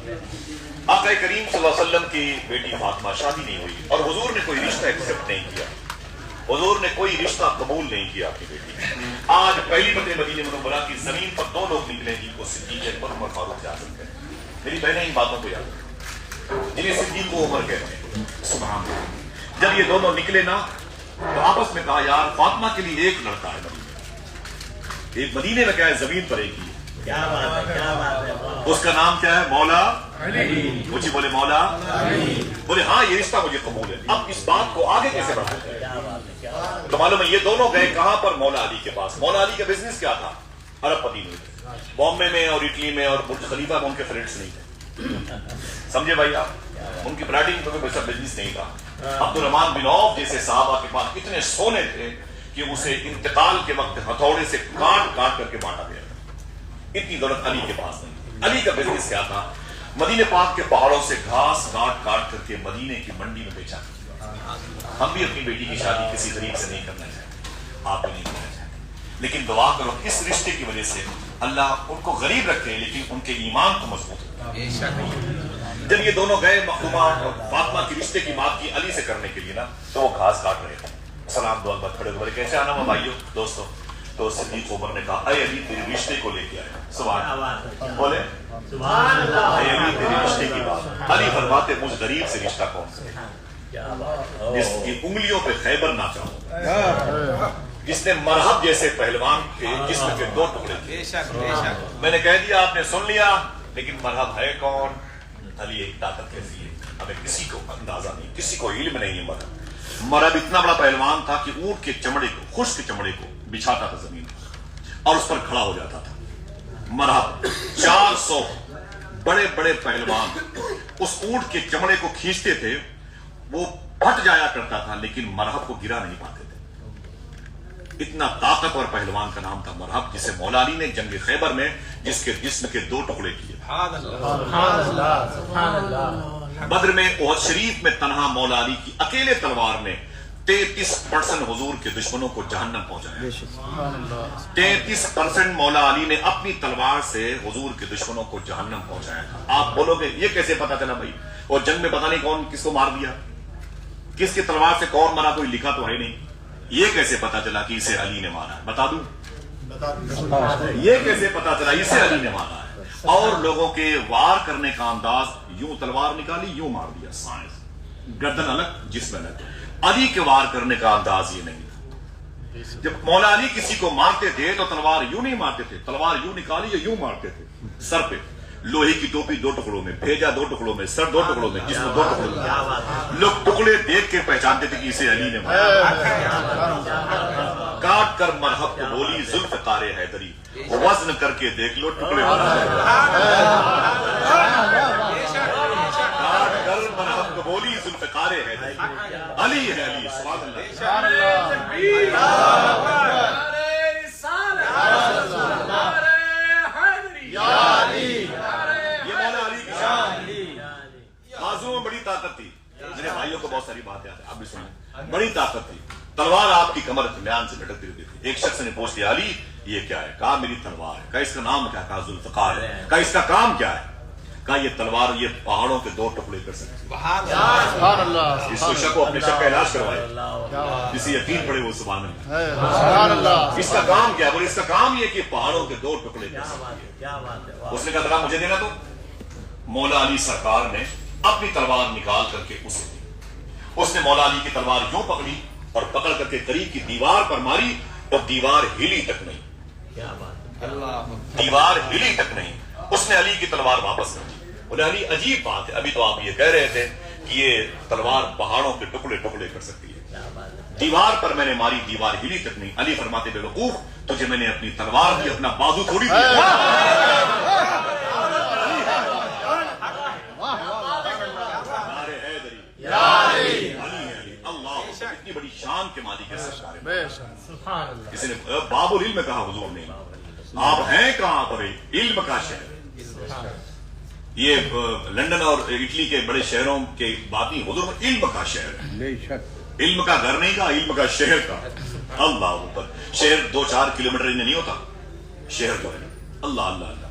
آقا کریم صلی اللہ علیہ وسلم کی بیٹی فاطمہ شادی نہیں ہوئی اور حضور نے کوئی رشتہ ایکسپٹ نہیں کیا، حضور نے کوئی رشتہ قبول نہیں کیا اپنی بیٹی۔ آج پہلی مرتبہ مدینہ منورہ کی زمین پر دو لوگ نکلے جن کو صدیق اکبر عمر فاروق یاد رکھتے ہیں۔ میری بہنیں ان باتوں کو یاد رکھیں، جنہیں صدیق و عمر کہتے ہیں۔ سبحان اللہ، جب یہ دونوں نکلے نا تو آپس میں کہا یار فاطمہ کے لیے ایک لڑکا ہے مدینے، ایک مدینے میں کیا ہے زمین پر ایک ہی ہے، کیا بات ہے، کیا بات ہے، اس کا نام کیا ہے؟ مولا علی۔ مجھے بولے مولا علی۔ بولے ہاں یہ رشتہ مجھے قبول ہے۔ اب اس بات کو آگے کیسے بڑھاتے ہیں؟ کیا بات ہے، کیا بات ہے۔ تو معلوم ہے یہ دونوں گئے کہاں پر؟ مولا علی کے پاس۔ مولا علی کا بزنس کیا تھا؟ عرب پتی میں، بامبے میں اور اٹلی میں اور برج خلیفہ میں ان کے فرینڈس نہیں تھے، سمجھے بھائی آپ؟ ان کی پلاٹنگ میں کوئی ایسا بزنس نہیں تھا۔ عبد الرحمن بن عوف جیسے صحابہ کے پاس اتنے سونے تھے کہ اسے انتقال کے وقت ہتھوڑے سے کاٹ کاٹ کر کے بانٹا گیا تھا، اتنی دولت علی کے پاس نہیں تھی۔ علی کا بزنس کیا تھا؟ مدینے پاک کے پہاڑوں سے گھاس کاٹ کاٹ کر کے مدینے کی منڈی میں بیچا۔ ہم بھی اپنی بیٹی کی شادی کسی غریب سے نہیں کرنا چاہتے، آپ بھی نہیں کرنا چاہتے، لیکن دعا کرو اس رشتے کی وجہ سے اللہ ان کو غریب رکھے لیکن ان کے ایمان کو مضبوط رکھے۔ جب یہ دونوں گئے مخدومہ اور فاطمہ کی رشتے کی بات کی علی سے کرنے کے لیے نا تو وہ گھاس کاٹ رہے تھے، سلام دعا بعد کھڑے ہوئے کیسے آنا ہوا بھائیو دوستو؟ تو صدیق عمر نے کہا اے علی تیرے رشتے کو لے کے آئے۔ سبحان اللہ، بولے سبحان اللہ۔ اے علی تیرے رشتے کی بات۔ علی فرماتے مجھ غریب سے رشتہ کون سا کیا بات ہے۔ جس کی انگلیوں پہ خیبر نہ چاہو، جس نے مرحب جیسے پہلوان کے جسم کے دو ٹکڑے کیے۔ میں نے کہہ دیا آپ نے سن لیا، لیکن مرحب ہے کون؟ علی ایک طاقت کیسی ہے ہمیں کسی کو اندازہ نہیں، کسی کو علم نہیں ہے۔ مرحب اتنا بڑا پہلوان تھا کہ اونٹ کے چمڑے کو، خشک چمڑے کو بچھاتا تھا زمین اور اس پر کھڑا ہو جاتا تھا۔ مرحب 400 بڑے بڑے پہلوان اس اونٹ کے چمڑے کو کھینچتے تھے، وہ پھٹ جایا کرتا تھا لیکن مرحب کو گرا نہیں پاتے تھے۔ اتنا طاقتور پہلوان کا نام تھا مرحب، جسے مولا علی نے جنگ خیبر میں جس کے جسم کے دو ٹکڑے کیے۔ سبحان اللہ، سبحان اللہ۔ بدر میں احد شریف میں تنہا مولا علی کی اکیلے تلوار نے 33% حضور کے دشمنوں کو جہنم پہنچایا۔ 33% مولا علی نے اپنی تلوار سے حضور کے دشمنوں کو جہنم پہنچایا۔ آپ بولو گے یہ کیسے پتا چلا بھائی؟ اور جنگ میں پتہ نہیں کون کس کو مار دیا، کس کی تلوار سے کون مرا، کوئی لکھا تو ہے نہیں۔ یہ کیسے پتا چلا کہ اسے علی نے مارا ہے؟ بتا دوں یہ کیسے پتا چلا اسے علی نے مارا ہے؟ اور لوگوں کے وار کرنے کا انداز، یوں تلوار نکالی یوں مار دیا، سائنس، گردن الگ جسم الگ۔ علی کے وار کرنے کا انداز یہ نہیں تھا۔ جب مولا علی کسی کو مارتے تھے تو تلوار یوں نہیں مارتے تھے، تلوار یوں نکالی یا یوں مارتے تھے، سر پہ لوہے کی ٹوپی 2 ٹکڑوں میں، بھیجا 2 ٹکڑوں میں، سر 2 ٹکڑوں میں، جسم 2 ٹکڑوں میں۔ لوگ ٹکڑے دیکھ کے پہچانتے تھے کہ اسے علی نے مارا۔ کاٹ کر مرحب کو بولی ذوالفقار حیدری، وزن کر کے دیکھ لو ٹکڑے کاٹ کر مرحب کو بولی ذوالفقار حیدری، علی ہے علی۔ سبحان بازو میں بڑی طاقت تھی، میرے بھائیوں کو بہت ساری بات یاد ہے، آپ بھی سنیں، بڑی طاقت تھی۔ تلوار آپ کی کمر میان سے لٹکتی رہتی تھی۔ ایک شخص نے پوچھ لیا علی یہ کیا ہے؟ کہا میری تلوار ہے۔ کہا اس کا نام کیا؟ کہا ذوالفقار ہے۔ کہا اس کا کام کیا ہے؟ کہا یہ تلوار یہ پہاڑوں کے 2 ٹکڑے کر سکتی ہے۔ اس کو شک ہو اپنے شک کا علاج کروائے، کسی یقین پڑے وہ سبحان اللہ۔ اس کا کام کیا ہے؟ بولے اس کا کام یہ کہ پہاڑوں کے 2 ٹکڑے کر سکتی ہے۔ اس نے کہا ذرا مجھے دینا تو۔ مولا علی سرکار نے اپنی تلوار نکال کر کے اسے دی۔ اس نے مولا علی کی تلوار یوں پکڑی اور پکڑ کر کے قریب کی دیوار پر ماری اور دیوار ہلی تک نہیں، دیوار ہلی تک نہیں۔ اس نے علی کی تلوار واپس کر دی۔ بولے علی عجیب بات ہے، ابھی تو آپ یہ کہہ رہے تھے کہ یہ تلوار پہاڑوں کے ٹکڑے ٹکڑے کر سکتی ہے، دیوار پر میں نے ماری، دیوار ہلی تک نہیں۔ علی فرماتے بے وقوف تجھے میں نے اپنی تلوار دی، اپنا بازو تھوڑی دیا۔ اتنی بڑی شان کے مالک ہے سرکار۔ کسی نے باب العلم کہا حضور نے، آپ ہیں کہاں پر؟ علم کا شہر۔ یہ لندن اور اٹلی کے بڑے شہروں کے بات نہیں، حضور میں علم کا شہر ہے۔ علم کا گھر نہیں کہا، علم کا شہر کا۔ اللہ اوپر، شہر 2-4 کلومیٹر نہیں ہوتا، شہر جو ہے اللہ اللہ اللہ۔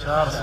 400।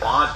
5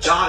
4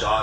4,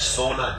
16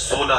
16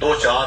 2-4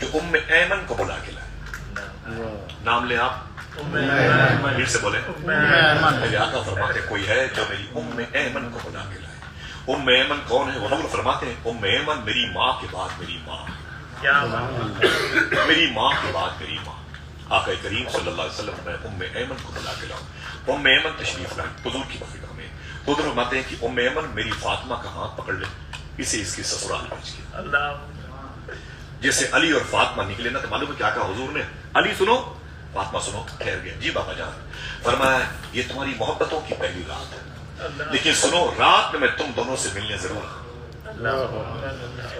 جو ایمن کو بلا کے لائے. نام لیں آپ, پھر سے بولیں. میرے آقا فرماتے کوئی ہے جو میری ایمن کو بلا کے لائے. ایمن کون ہے؟ حضور فرماتے ہیں ایمن میری ماں کے بعد میری ماں, میری ماں کے بعد میری ماں. آقا کریم صلی اللہ علیہ وسلم میں ایمن کو بلا کے لاؤں. ایمن تشریف لائیں حضور کی بارگاہ میں. حضور فرماتے ہیں کہ ایمن میری فاطمہ کا ہاتھ پکڑ لے, اسے اس کی سسرال بھیج کے. جیسے علی اور فاطمہ نکلے نا تو معلوم ہے کیا کہا حضور نے؟ علی سنو, فاطمہ سنو. ٹھہر گیا. جی بابا جان. فرمایا یہ تمہاری محبتوں کی پہلی رات ہے, لیکن سنو رات میں تم دونوں سے ملنے ضرور آؤں.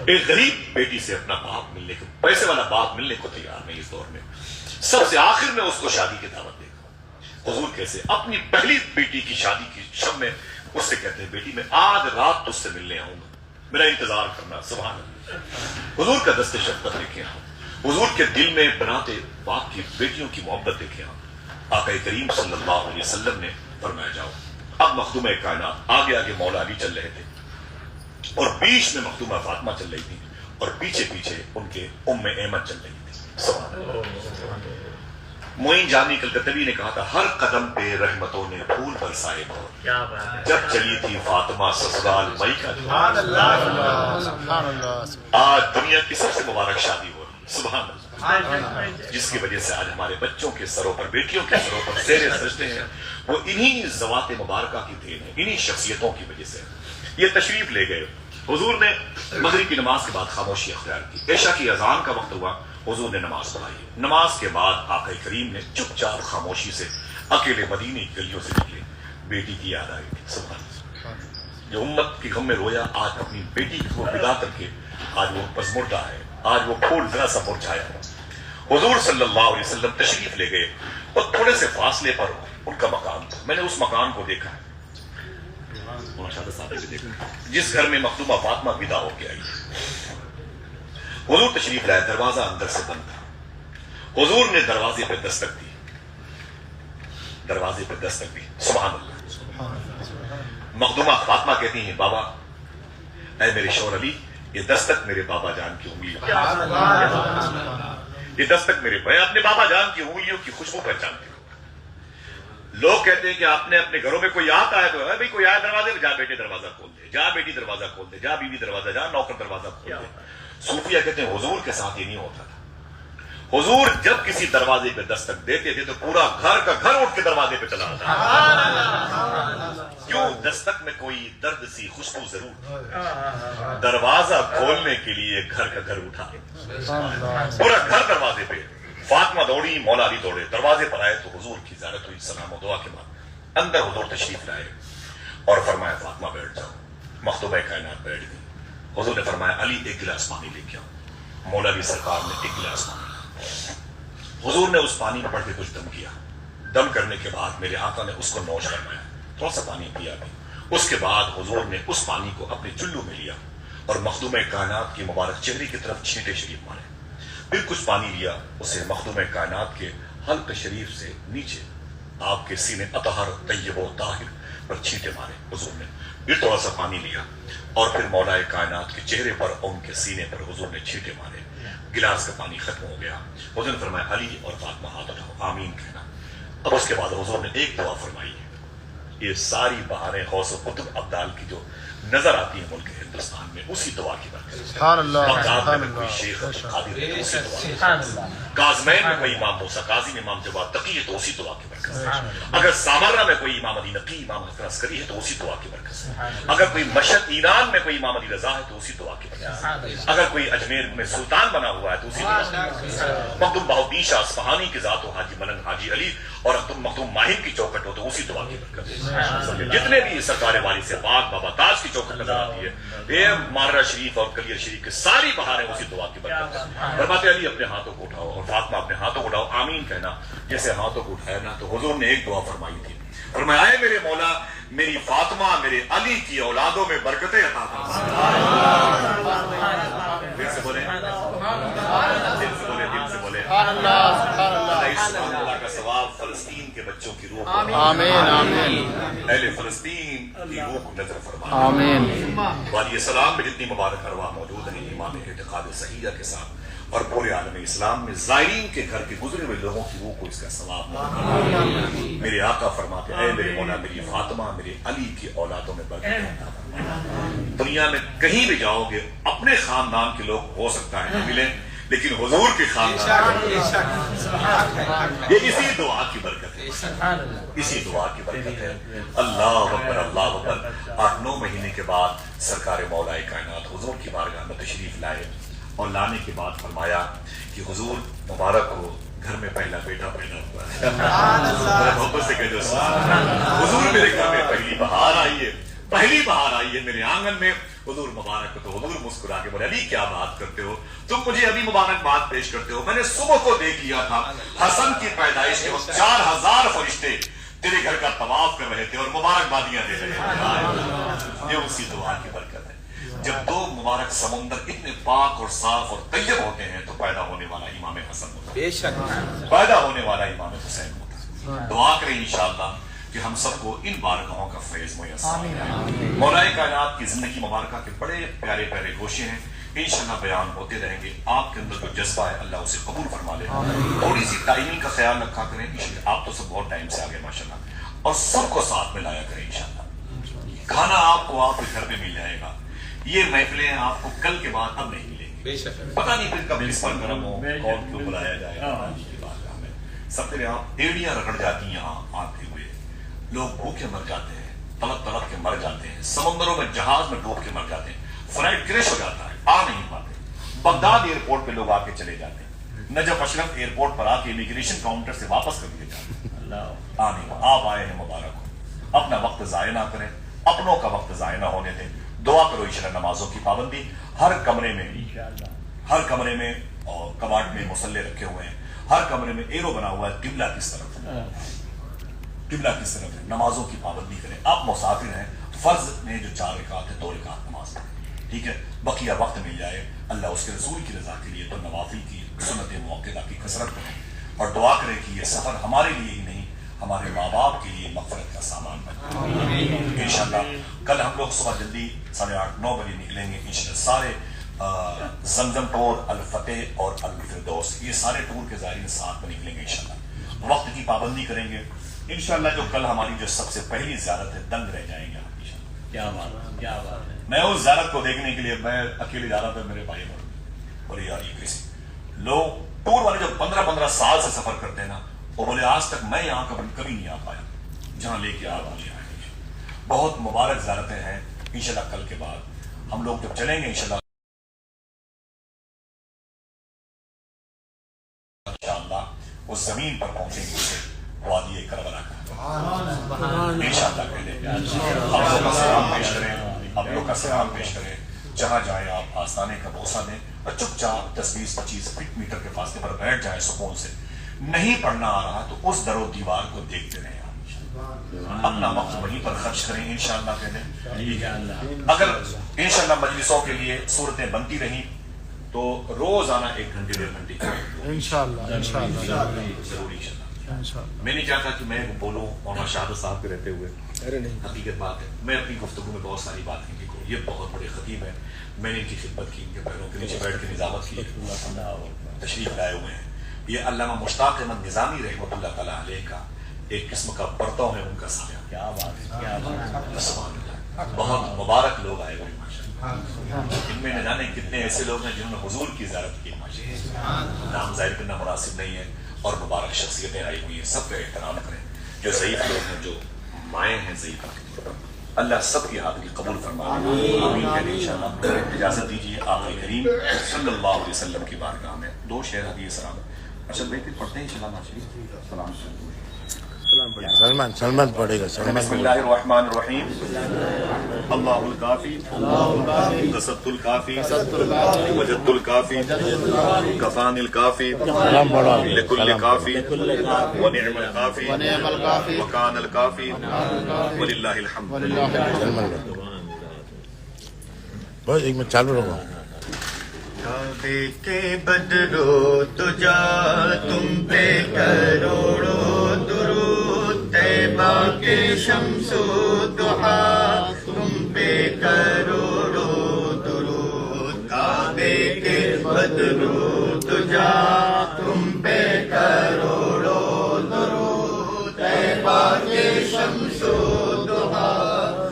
ایک غریب بیٹی سے اپنا باپ ملنے کو, پیسے والا باپ ملنے کو تیار نہیں اس دور میں. سب سے آخر میں اس کو شادی کی دعوت دے گا. حضور کیسے اپنی پہلی بیٹی کی شادی کی شب میں اس سے کہتے ہیں بیٹی میں آج رات تجھ سے ملنے آؤں گا, میرا انتظار کرنا. سبحان اللہ. حضور کا دست شفقت دیکھیں آپ, حضور کے دل میں بناتے باپ کی بیٹیوں کی محبت دیکھیں آپ. آقا کریم صلی اللہ علیہ وسلم نے فرمایا جاؤ. اب مخدومہ کائنات آگے آگے مولا علی چل رہے تھے اور بیچ میں مخدومہ فاطمہ چل رہی تھی اور پیچھے پیچھے ان کے ایمن چل رہی تھی. سبحان اللہ. معین جامی کلکتوی نے کہا تھا ہر قدم پہ رحمتوں نے پھول برسائے بہت, جب چلی تھی فاطمہ سسرال مئی کا. آج دنیا کی سب سے مبارک شادی ہو رہی ہے. سبحان اللہ. جس کی وجہ سے آج ہمارے بچوں کے سروں پر, بیٹیوں کے سروں پر زیریں سجدے ہیں, وہ انہی ذوات مبارکہ کی دین ہے, انہی شخصیتوں کی وجہ سے. یہ تشریف لے گئے. حضور نے مغرب کی نماز کے بعد خاموشی اختیار کی. عشاء کی اذان کا وقت ہوا, حضور نے نماز پڑھائی. نماز کے بعد آقا کریم نے چپ چاپ خاموشی سے اکیلے مدینے کی گلیوں سے نکلے. بیٹی کی یاد آئی تھی. سبحان اللہ. جو امت کی غم میں رویا, آج اپنی بیٹی کو ودا کر کے آج وہ پزمردہ ہے, آج وہ پھول ذرا سا مرجھایا. حضور صلی اللہ علیہ وسلم تشریف لے گئے اور تھوڑے سے فاصلے پر ان کا مکان تھا. میں نے اس مکان کو دیکھا ہے جس گھر میں مخدومہ فاطمہ ودا ہو کے آئی. حضور تشریف لائے, دروازہ اندر سے بند تھا. حضور نے دروازے پہ دستک دی, دروازے پہ دستک دی. سبحان اللہ. مخدومہ فاطمہ کہتی ہیں بابا اے میرے شوہر علی, یہ دستک میرے بابا جان کی انگلیوں, یہ دستک میرے, میں اپنے بابا جان کی انگلیوں کی خوشبو پہچانتی ہوں. لوگ کہتے ہیں کہ آپ نے اپنے گھروں میں کوئی آتا ہے تو بھائی کوئی آیا دروازے پہ, جا بیٹے دروازہ کھول دے, جا بیٹی دروازہ کھول دے, جا بیوی دروازہ, جا نوکر دروازہ کھول دے. صوفیہ کہتے ہیں حضور کے ساتھ یہ نہیں ہوتا تھا. حضور جب کسی دروازے پہ دستک دیتے تھے تو پورا گھر کا گھر اٹھ کے دروازے پہ چلا آتا. کیوں؟ دستک میں کوئی درد سی خوشبو ضرور. دروازہ کھولنے کے لیے گھر کا گھر اٹھا, پورا گھر دروازے پہ. فاطمہ دوڑی, مولا علی دوڑے, دروازے پر آئے تو حضور کی زیارت ہوئی. سلام و دعا کے بعد اندر حضور تشریف لائے اور فرمایا فاطمہ بیٹھ جاؤ. مخدومہ کائنات بیٹھ گئی. حضور نے فرمایا علی ایک گلاس پانی لے کے آؤ. مولا علی سرکار نے ایک گلاس پانی. حضور نے اس پانی میں پڑھ کے کچھ دم کیا. دم کرنے کے بعد میرے آقا نے اس کو نوش فرمایا, تھوڑا سا پانی پیا بھی. اس کے بعد حضور نے اس پانی کو اپنے چلو میں لیا اور مخدومہ کائنات کی مبارک چہرے کی طرف چھینٹے شریف مارے. پھر کچھ پانی لیا, اسے مخدومہ کائنات کے حلق شریف سے نیچے آپ کے سینے اطہر طیب و طاہر پر چھینٹے مارے حضور نے. پھر تھوڑا سا پانی لیا اور پھر مولا کائنات کے چہرے پر اور ان کے سینے پر حضور نے چھینٹے مارے. گلاس کا پانی ختم ہو گیا. حضور نے فرمایا علی اور فاطمہ ہاتھ اٹھاؤ, آمین کہنا. اب اس کے بعد حضور نے ایک دعا فرمائی ہے. یہ ساری بہاریں غوث و قطب ابدال کی جو نظر آتی ہیں ملک ہندوستان میں, اسی دعا کی برکت. سبحان اللہ. بغداد میں کوئی شیخ قادر ہے, اسی دعا. کاظمین میں کوئی امام موسیٰ کاظم, امام جواد تقی ہے, تو اسی دعا کی برکت. اگر سامرہ میں کوئی امام علی نقی, امام حسن عسکری ہے, تو اسی دعا کی برکت. اگر کوئی مشہد ایران میں کوئی امام علی رضا ہے, تو اسی دعا کی برکت. اگر کوئی اجمیر میں سلطان بنا ہوا ہے, تو اسی دعا کی برکت. مخدوم بہاؤدین شاہ اصفہانی کی ذات ہو, حاجی ملنگ حاجی علی, اور مخدوم ماہم کی چوکٹ ہو, تو اسی دعا کی برکت. جتنے بھی سرکار والی سے پاک بابا تاج کی چوکٹ نظر آتی ہے, یہ مارا شریف اور کلیر شریف کے ساری بہاریں اسی دعا کی برکت. فرماتے علی اپنے ہاتھوں کو اٹھاؤ اور فاطمہ اپنے ہاتھوں کو اٹھاؤ, آمین کہنا. جیسے ہاتھوں کو اٹھایا نا تو حضور نے ایک دعا فرمائی تھی. فرمایا اے میرے مولا, میری فاطمہ میرے علی کی اولادوں میں برکتیں عطا فرما. دل سے بولے, دل سے بولے, دل سے بولے. اللہ کا ثواب فلسطین کے بچوں کی روح, آمین آمین. اہل فلسطین کی روح کو نظر فرما, آمین. وادی سلام میں جتنی مبارک ارواح موجود ہیں, ایمان اعتقاد صحیحہ کے ساتھ اور پورے عالم اسلام میں زائرین کے گھر کے گزرے ہوئے لوگوں کی روح کو اس کا ثواب ملے. میرے آقا فرماتے ہیں اے میرے مولا میری فاطمہ میرے علی کی اولادوں میں برکت. دنیا میں کہیں بھی جاؤ گے اپنے خاندان کے لوگ ہو سکتا ہے نہ ملیں لیکن حضور کے خاندان یہ اسی دعا کی برکت ہے. اسی دعا کی برکت ہے. اللہ اکبر اللہ اکبر. 8-9 مہینے کے بعد سرکار مولا کائنات حضور کی بارگاہ میں تشریف لائے اور لانے کے بعد فرمایا کہ حضور مبارک ہو گھر میں پہلا بیٹا پیدا ہوا ہے. محبت سے کہہ دو حضور میرے گھر میں پہلی بہار آئی ہے. پہلی بہار آئی ہے میرے آنگن میں. حضور مبارک. تو حضور مسکرا کے بولے علی کیا بات کرتے ہو تم مجھے ابھی مبارکباد پیش کرتے ہو. میں نے صبح کو دیکھ لیا تھا حسن کی پیدائش کے وقت 4000 فرشتے تیرے گھر کا طواف کر رہے تھے اور مبارکبادیاں دے رہے تھے. یہ اسی دعا کی برکت ہے. جب دو مبارک سمندر اتنے پاک اور صاف اور طیب ہوتے ہیں تو پیدا ہونے والا امام حسن ہوتا ہے. پیدا ہونے والا امام حسین ہوتا ہے. دعا کریں انشاءاللہ کہ ہم سب کو ان بارگاہوں کا فیض میسر ہو. مولا کائنات کی زندگی مبارکہ کے بڑے پیارے پیارے گوشے ہیں انشاءاللہ بیان ہوتے رہیں گے. آپ کے اندر جو جذبہ ہے اللہ اسے قبول فرما لے. تھوڑی سی ٹائمنگ کا خیال رکھا کریں. آپ تو سب بہت ٹائم سے آگے ماشاءاللہ اور سب کو ساتھ میں لایا کریں انشاءاللہ. کھانا آپ کو آپ کے گھر پہ مل جائے گا. یہ محفلیں آپ کو کل کے بعد اب نہیں ملیں گی. پتہ نہیں پھر کب اس پر گرم ہو کون کیوں بلایا جائے گا. سب کے آپ ایڑیاں رگڑ جاتی ہیں یہاں آتے ہوئے. لوگ بھوکے مر جاتے ہیں تڑپ تڑپ کے مر جاتے ہیں. سمندروں میں جہاز میں ڈوب کے مر جاتے ہیں. فلائٹ کریش ہو جاتا ہے آ نہیں پاتے. بغداد ایئرپورٹ پہ لوگ آ کے چلے جاتے ہیں. نجف اشرف ایئرپورٹ پر آ کے امیگریشن کاؤنٹر سے واپس کر دیے جاتے ہیں. آ نہیں آپ آئے ہیں مبارک ہو. اپنا وقت ضائع نہ کریں. اپنوں کا وقت ضائع نہ ہونے دیں. دعا کرو انشاءاللہ. نمازوں کی پابندی ہر کمرے میں اور کباڑ میں مصلے رکھے ہوئے ہیں. ہر کمرے میں ایرو بنا ہوا ہے قبلہ کس طرف ہے. نمازوں کی پابندی کریں. آپ مسافر ہیں فرض میں جو 4 رکعت ہے 2 رکعت نماز پڑھیں. ٹھیک ہے. بقیہ وقت مل جائے اللہ اس کے رسول کی رضا کے لیے تو نوافل کی سنت موقعہ کی کثرت کریں اور دعا کریں کہ یہ سفر ہمارے لیے ہی نہیں ہمارے ماں باپ کے لیے مغفرت کا سامان بنے. انشاءاللہ کل ہم لوگ صبح جلدی 8:30-9 بجے نکلیں گے انشاءاللہ. سارے زمزم ٹور الفتح اور الفردوس یہ سارے ٹور کے زائرین ساتھ میں نکلیں گے انشاءاللہ. وقت کی پابندی کریں گے انشاءاللہ. جو کل ہماری جو سب سے پہلی زیارت ہے دنگ رہ جائیں گے انشاءاللہ. کیا بات ہے کیا بات ہے. میں اس زیارت کو دیکھنے کے لیے میں اکیلے جا رہا تھا. میرے بھائی بولے یار یہ کیسے لوگ ٹور والے جو 15 سال سے سفر کرتے ہیں نا وہ بولے آج تک میں یہاں کبھی نہیں آ پایا جہاں لے کے آپ مجھے آئے. بہت مبارک زیارتیں ہیں انشاءاللہ. کل کے بعد ہم لوگ جب چلیں گے انشاءاللہ اس زمین پر پہنچیں گے اسے وادی کربلا کا انشاءاللہ. پہلے ہم لوگ کا سلام پیش کریں. ہم لوگ کا سلام پیش کریں. جہاں جائیں آپ آستانے کا بوسہ دیں اور چپ چاپ 10-20-25 میٹر کے فاصلے پر بیٹھ جائیں سکون سے. نہیں پڑھنا آ رہا تو اس در و دیوار کو دیکھتے رہیں. اپنا وقت وہیں پر خرچ کریں انشاءاللہ. کہتے اگر انشاءاللہ مجلسوں کے لیے صورتیں بنتی رہیں تو روزانہ 1 گھنٹے 1.5 گھنٹے انشاءاللہ ضروری انشاءاللہ. میں نہیں چاہتا کہ میں بولوں مولانا شہادت صاحب کے رہتے ہوئے. حقیقت بات ہے میں اپنی گفتگو میں بہت ساری باتیں کی. یہ بہت بڑے خطیب ہیں. میں نے ان کی خدمت کی. ان کے پیروں کے نیچے بیٹھ کے نظامت کی. تشریف لائے ہوئے ہیں. یہ علامہ مشتاق احمد نظامی رحمۃ اللہ تعالیٰ علیہ کا ایک قسم کا پرتو ہے ان کا سایہ. کیا بات ہے کیا بات ہے. بہت مبارک لوگ آئے ہوئے ان میں نہ جانے کتنے ایسے لوگ ہیں جنہوں نے حضور کی زیارت کی. نام ظاہر کرنا مناسب نہیں ہے اور مبارک شخصیتیں آئی ہوئی ہیں. سب کا احترام کریں. جو ضعیف لوگ ہیں جو مائیں ہیں ضعیف اللہ سب کی حاضری قبول فرمائے. آمین کہتے انشاءاللہ. اجازت دیجیے آقا کریم صلی اللہ علیہ وسلم کی بارگاہ میں 2 شعر حدیث سلام. اچھا بہتر پڑھتے ہیں انشاءاللہ. سلام سلمان پڑھے گا. بسم اللہ الرحمن الرحیم. اللہ الکافی قصدت الکافی وجدت الکافی کفان الکافی لکل کافی ونعم الکافی وکان الکافی وللہ الحمد. بس 1 منٹ چالو رکھو. کعبے کے بدرو تجا تم پہ کروڑوں درود. طیبہ کے شمس و ضحا تم پہ کروڑوں درود. کعبے کے بدرو جا تم پہ کروڑوں درود، طیبہ کے شمس و ضحا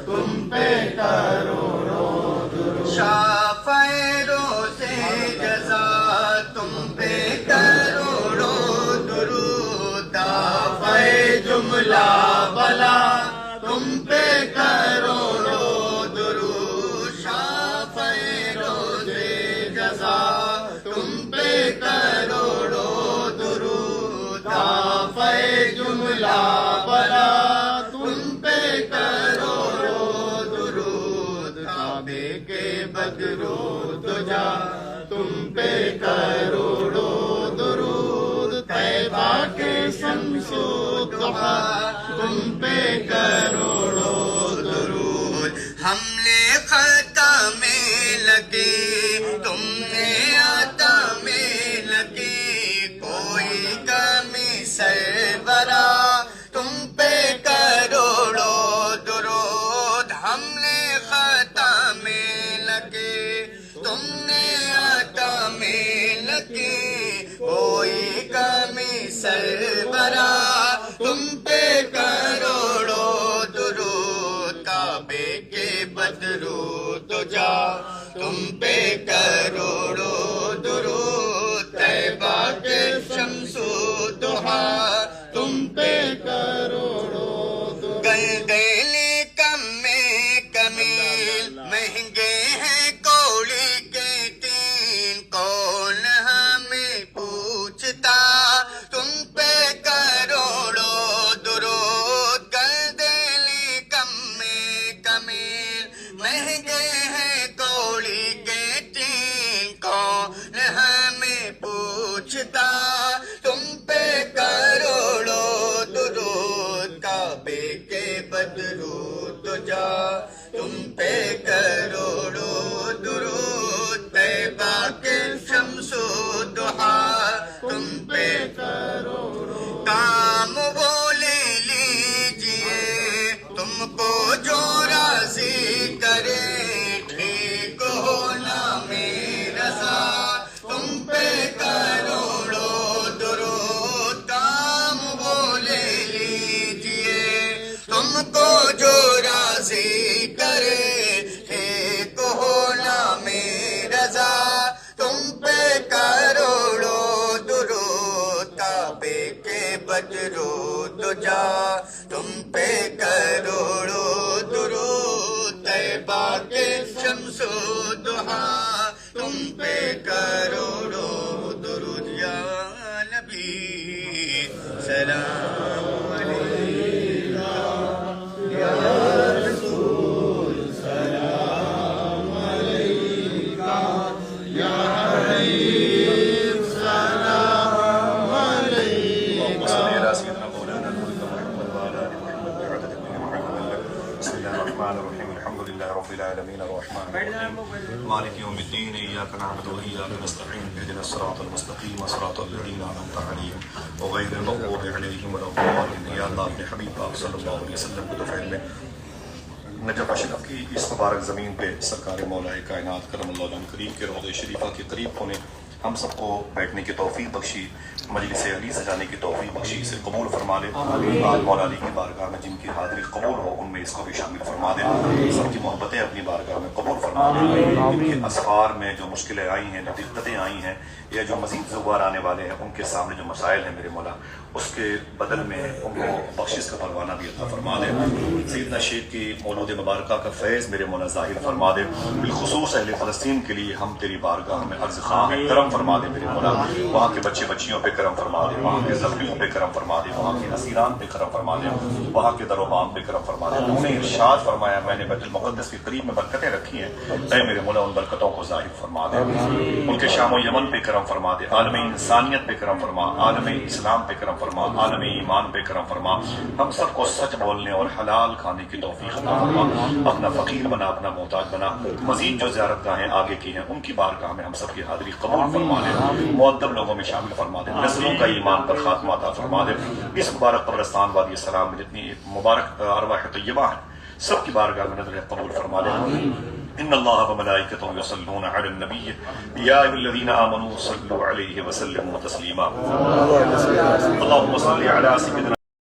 تم پہ کروڑوں درود، شافع روز جزا تم پہ کروڑوں درود، دافع جملہ بلا تم پہ کروڑوں درود، شافع روز جزا تم پہ کروڑوں درود، دافع جملہ بلا تم پہ کروڑوں درود، کعبے کے بدرو دجا تم پہ کروڑوں درود، طیبہ کے شمس و ضحا تم پہ کروڑوں درود، ہم نے خطا میں لگے تم نے عطا میں لگے، کوئی کمی سربراہ تم پہ کروڑوں درود، ہم نے خطا میں لگے تم نے عطا میں لگے، کوئی کمی سربراہ تم پہ کروڑوں درود، کعبے کے بدرو دجا تم پہ کروڑوں درود، طیبہ کے شمس و ضحا تم پہ کروڑوں درود، گلگلے کم میں کمیل مہنگے ہیں کوڑی کے تین، کون ہمیں پوچھتا تم پہ کروڑوں درود، گلگلے کم میں کمیل مہنگے ہیں کوڑی کے تین، کون ہمیں پوچھتا تم پہ کروڑوں درود، کعبے کے بدرو دجا تم پہ کروڑوں درود، طیبہ کے شمس و ضحا تم پہ کروڑوں، کام وہ لے لیجئے تم کو جو راضی کرے، ٹھیک ہونا میں رضا تم پہ کروڑوں درود، کام وہ لے لیجئے تم کو جو راضی کرے، ٹھیک ہونا میں رضا تم پہ کروڑوں درود، کعبے کے بدرو دجا تم پہ کروڑوں درود، طیبہ کے شمس و ضحا تم پہ کروڑوں درود، یا نبی سلام علیکہ، یا رسول سلام علیکہ، یا حبیب سلام علیکہ، بسم الله الرحمن الرحيم الحمد لله رب العالمين الرحمن الرحيم مالك يوم الدين إياك نعبد وإياك نستعين اهدنا الصراط المستقيم صراط الذين أنعمت عليهم وغير المغضوب عليهم ولا الضالين، یا اللہ اپنے حبیب پاک صلی اللہ علیہ وسلم کو توفیق میں نجف اشرف کی اس مبارک زمین پہ سرکار مولا کائنات کرم اللہ وجہ کریم کے روضہ شریفہ کے قریب ہونے ہم سب کو بیٹھنے کی توفیق بخشی، مجلس علی سجانے کی توفیق بخشی، اسے قبول فرما لے، آج مولا علی کی بارگاہ میں جن کی حاضری قبول ہو ان میں اس کو بھی شامل فرما دے، سب کی محبتیں اپنی بارگاہ میں قبول فرما دے، ان کے اسفار میں جو مشکلیں آئی ہیں، جو دقتیں آئی ہیں یا جو مزید زوار آنے والے ہیں، ان کے سامنے جو مسائل ہیں میرے مولا اس کے بدل میں ان کو بخشش کا پروانہ بھی عطا فرما دے، سیدنا شیخ کی مولود مبارکہ کا فیض میرے مولا ظاہر فرما دے، بالخصوص اہل فلسطین کے لیے ہم تیری بارگاہ میں عرض خواہ ہیں، کرم فرما دے میرے مولا، وہاں کے بچے بچیوں پہ کرم فرما دے، وہاں کے زخمیوں پہ کرم فرما دے، وہاں کے اسیران پہ کرم فرما دے، وہاں کے در و بام پہ کرم فرما دے، تو نے ارشاد فرمایا میں نے بیت المقدس کے قریب میں برکتیں رکھی ہیں، اے میرے مولا ان برکتوں کو ظاہر فرما دے، ان کے شام و یمن پہ کرم فرما دے، عالم انسانیت پہ کرم فرما، عالم اسلام پہ کرم فرما، عالم ایمان پہ کرم فرما، ہم سب کو سچ بولنے اور حلال کھانے کی توفیق عطا فرما، اپنا فقیر بنا، اپنا محتاج بنا، مزید جو زیارت گاہیں آگے کی ہیں ان کی بارگاہ میں ہم سب کی حاضری قبول فرما دے، مؤدب لوگوں میں شامل فرما دے، نسلوں کا ایمان پر خاتمہ عطا فرما دے، اس مبارک قبرستان وادی السلام میں جتنی مبارک ارواح طیبہ ہیں سب کی بارگاہ میں نظر قبول فرما دے، ان اللہ وملائکتہ یصلون علی النبی یا ایھا الذین آمنوا صلوا علیہ وسلموا تسلیما اللهم صل علی سیدنا